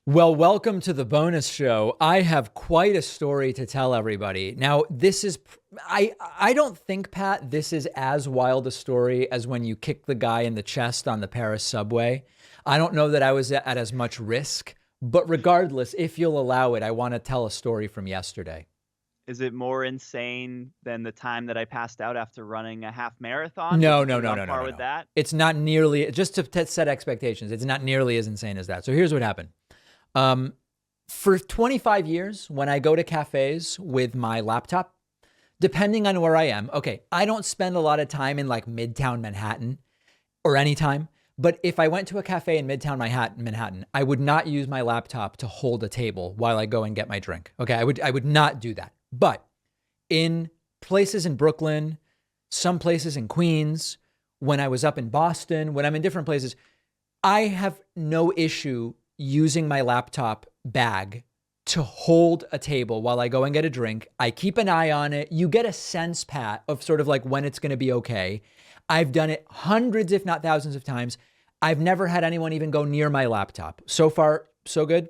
Well, welcome to the bonus show. I have quite a story to tell everybody. Now, I don't think, Pat, this is as wild a story as when you kick the guy in the chest on the Paris subway. I don't know that I was at as much risk, but regardless, if you'll allow it, I want to tell a story from yesterday. Is it more insane than the time that I passed out after running a half marathon? Would No, you no, put it no, on no, no, par no, with no. that? It's not nearly, just to set expectations, it's not nearly as insane as that. So here's what happened. Um, for 25 years, when I go to cafes with my laptop, depending on where I am, okay, I don't spend a lot of time in like Midtown Manhattan or anytime. But if I went to a cafe in Midtown Manhattan, I would not use my laptop to hold a table while I go and get my drink. Okay, I would not do that. But in places in Brooklyn, some places in Queens, when I was up in Boston, when I'm in different places, I have no issue using my laptop bag to hold a table while I go and get a drink. I keep an eye on it. You get a sense, Pat, of sort of like when it's going to be okay. I've done it hundreds, if not thousands of times. I've never had anyone even go near my laptop. So far, so good.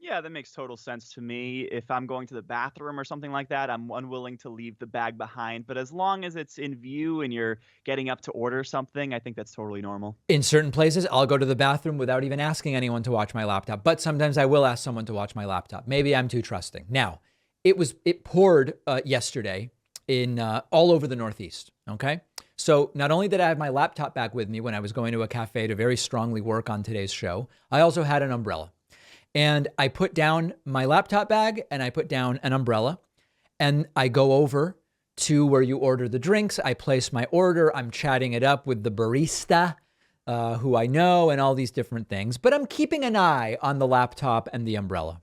Yeah, that makes total sense to me. If I'm going to the bathroom or something like that, I'm unwilling to leave the bag behind. But as long as it's in view and you're getting up to order something, I think that's totally normal. In certain places, I'll go to the bathroom without even asking anyone to watch my laptop. But sometimes I will ask someone to watch my laptop. Maybe I'm too trusting. Now, it poured yesterday in all over the Northeast. Okay, so not only did I have my laptop bag with me when I was going to a cafe to very strongly work on today's show, I also had an umbrella, and I put down my laptop bag and I put down an umbrella, and I go over to where you order the drinks. I place my order. I'm chatting it up with the barista, who I know, and all these different things. But I'm keeping an eye on the laptop and the umbrella.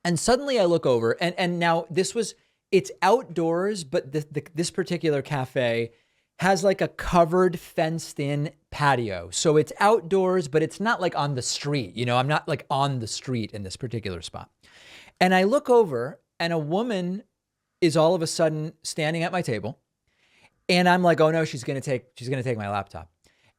And suddenly I look over, and now it's outdoors, but this particular cafe has like a covered, fenced in patio. So it's outdoors, but it's not like on the street. I'm not like on the street in this particular spot. And I look over, and a woman is all of a sudden standing at my table, and I'm like, oh no, she's gonna take my laptop.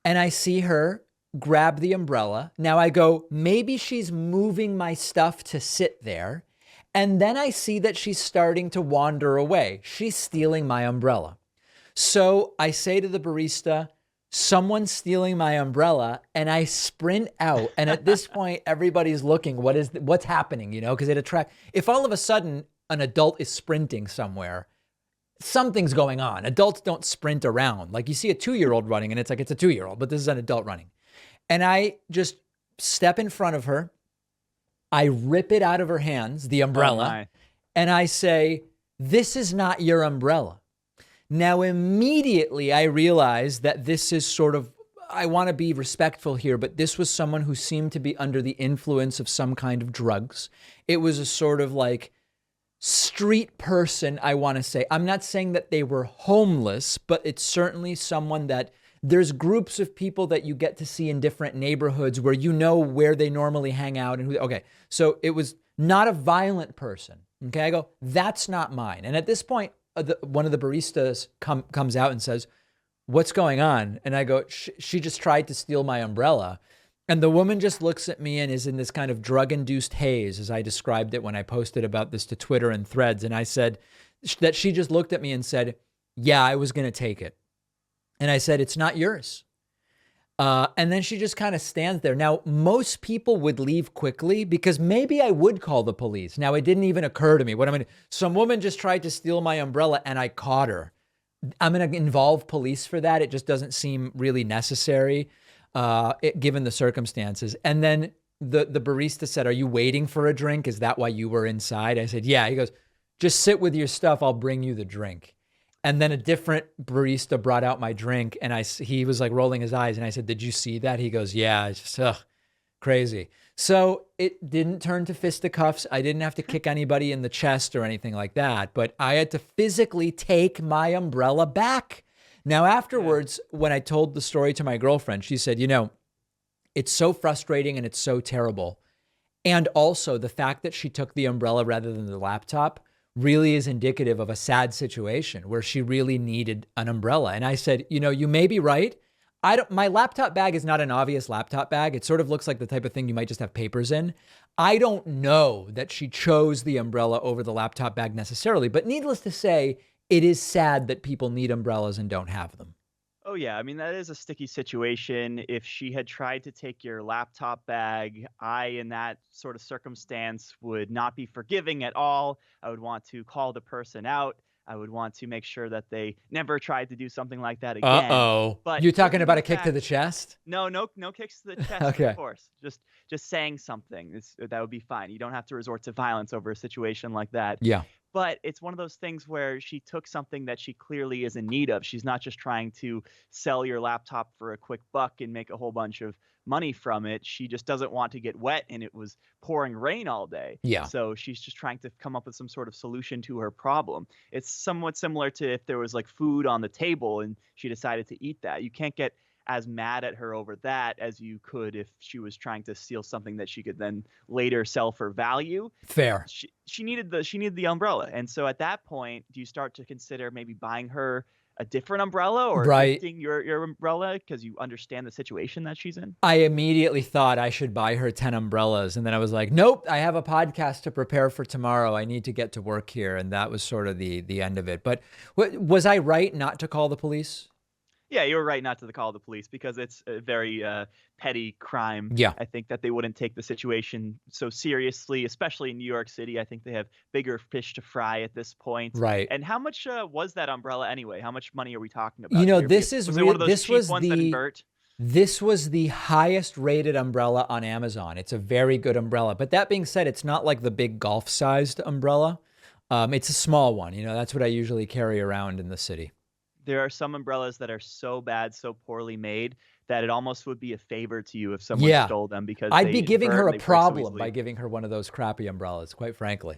And I see her grab the umbrella. Now I go, maybe she's moving my stuff to sit there. And then I see that she's starting to wander away. She's stealing my umbrella. So I say to the barista, someone's stealing my umbrella, and I sprint out. And at this point, everybody's looking, what's happening, because if all of a sudden an adult is sprinting somewhere, something's going on. Adults don't sprint around. Like you see a 2-year-old running and it's like, it's a 2-year-old, but this is an adult running. And I just step in front of her. I rip it out of her hands, the Oh umbrella, my. and I say, this is not your umbrella. Now, immediately I realize that this is sort of, I want to be respectful here, but this was someone who seemed to be under the influence of some kind of drugs. It was a sort of like street person, I want to say. I'm not saying that they were homeless, but it's certainly someone that there's groups of people that you get to see in different neighborhoods where you know where they normally hang out and who. Okay, so it was not a violent person. Okay, I go, that's not mine. And at this point, one of the baristas comes out and says, what's going on? And I go, she just tried to steal my umbrella. And the woman just looks at me and is in this kind of drug-induced haze, as I described it when I posted about this to Twitter and Threads. And I said that she just looked at me and said, yeah, I was going to take it. And I said, it's not yours. And then she just kind of stands there. Now, most people would leave quickly because maybe I would call the police. Now, it didn't even occur to me. Some woman just tried to steal my umbrella and I caught her. I'm going to involve police for that. It just doesn't seem really necessary, given the circumstances. And then the barista said, are you waiting for a drink? Is that why you were inside? I said, yeah. He goes, just sit with your stuff. I'll bring you the drink. And then a different barista brought out my drink, and he was like rolling his eyes. And I said, did you see that? He goes, yeah, it's just crazy. So it didn't turn to fisticuffs. I didn't have to kick anybody in the chest or anything like that, but I had to physically take my umbrella back. Now, afterwards, when I told the story to my girlfriend, she said, it's so frustrating and it's so terrible. And also the fact that she took the umbrella rather than the laptop really is indicative of a sad situation where she really needed an umbrella. And I said, you may be right. My laptop bag is not an obvious laptop bag. It sort of looks like the type of thing you might just have papers in. I don't know that she chose the umbrella over the laptop bag necessarily, but needless to say, it is sad that people need umbrellas and don't have them. Oh yeah, I mean that is a sticky situation. If she had tried to take your laptop bag, in that sort of circumstance would not be forgiving at all. I would want to call the person out. I would want to make sure that they never tried to do something like that again. Uh-oh. But You're talking given about the a kick to fact, the chest? no kicks to the chest, of Okay. course. Just saying something. That would be fine. You don't have to resort to violence over a situation like that. Yeah. But it's one of those things where she took something that she clearly is in need of. She's not just trying to sell your laptop for a quick buck and make a whole bunch of money from it. She just doesn't want to get wet, and it was pouring rain all day. Yeah. So she's just trying to come up with some sort of solution to her problem. It's somewhat similar to if there was like food on the table and she decided to eat that. You can't get as mad at her over that as you could if she was trying to steal something that she could then later sell for value. Fair. She needed the umbrella, and so at that point, do you start to consider maybe buying her a different umbrella or Right. gifting your umbrella because you understand the situation that she's in? I immediately thought I should buy her 10 umbrellas. And then I was like, nope, I have a podcast to prepare for tomorrow. I need to get to work here. And that was sort of the end of it. But was I right not to call the police? Yeah, you were right not to call the police because it's a very petty crime. Yeah. I think that they wouldn't take the situation so seriously, especially in New York City. I think they have bigger fish to fry at this point. Right. And how much was that umbrella anyway? How much money are we talking about? You know, here? this is was it one of those this cheap was ones that the invert? this was the highest rated umbrella on Amazon. It's a very good umbrella. But that being said, it's not like the big golf sized umbrella. It's a small one. You know, that's what I usually carry around in the city. There are some umbrellas that are so bad, so poorly made that it almost would be a favor to you if someone stole them because I'd they be giving invert her and a they break so problem easily. by giving her one of those crappy umbrellas, quite frankly.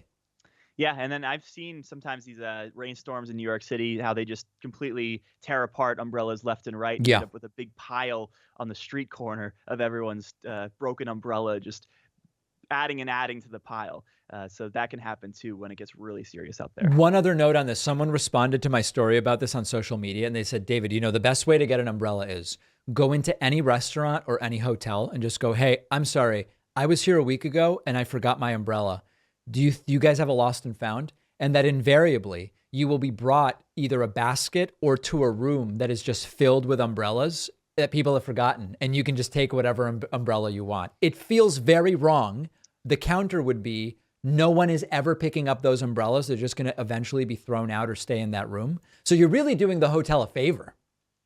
Yeah, and then I've seen sometimes these rainstorms in New York City, how they just completely tear apart umbrellas left and right and Yeah. end up with a big pile on the street corner of everyone's broken umbrella, just adding to the pile. So that can happen too when it gets really serious out there. One other note on this. Someone responded to my story about this on social media and they said, David, you know, the best way to get an umbrella is go into any restaurant or any hotel and just go, hey, I'm sorry. I was here a week ago and I forgot my umbrella. Do you guys have a lost and found? And that invariably you will be brought either a basket or to a room that is just filled with umbrellas that people have forgotten. And you can just take whatever umbrella you want. It feels very wrong. The counter would be, no one is ever picking up those umbrellas. They're just going to eventually be thrown out or stay in that room. So you're really doing the hotel a favor.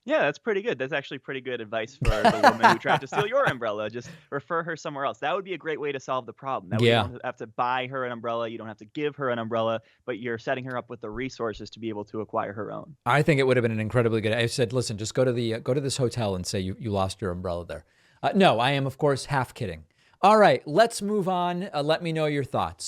Yeah, that's pretty good. That's actually pretty good advice for the woman who tried to steal your umbrella. Just refer her somewhere else. That would be a great way to solve the problem. That way Yeah. you don't have to buy her an umbrella. You don't have to give her an umbrella, but you're setting her up with the resources to be able to acquire her own. I think it would have been an incredibly good. I said, listen, just go to this hotel and say you lost your umbrella there. No, I am, of course, half kidding. All right, let's move on. Let me know your thoughts.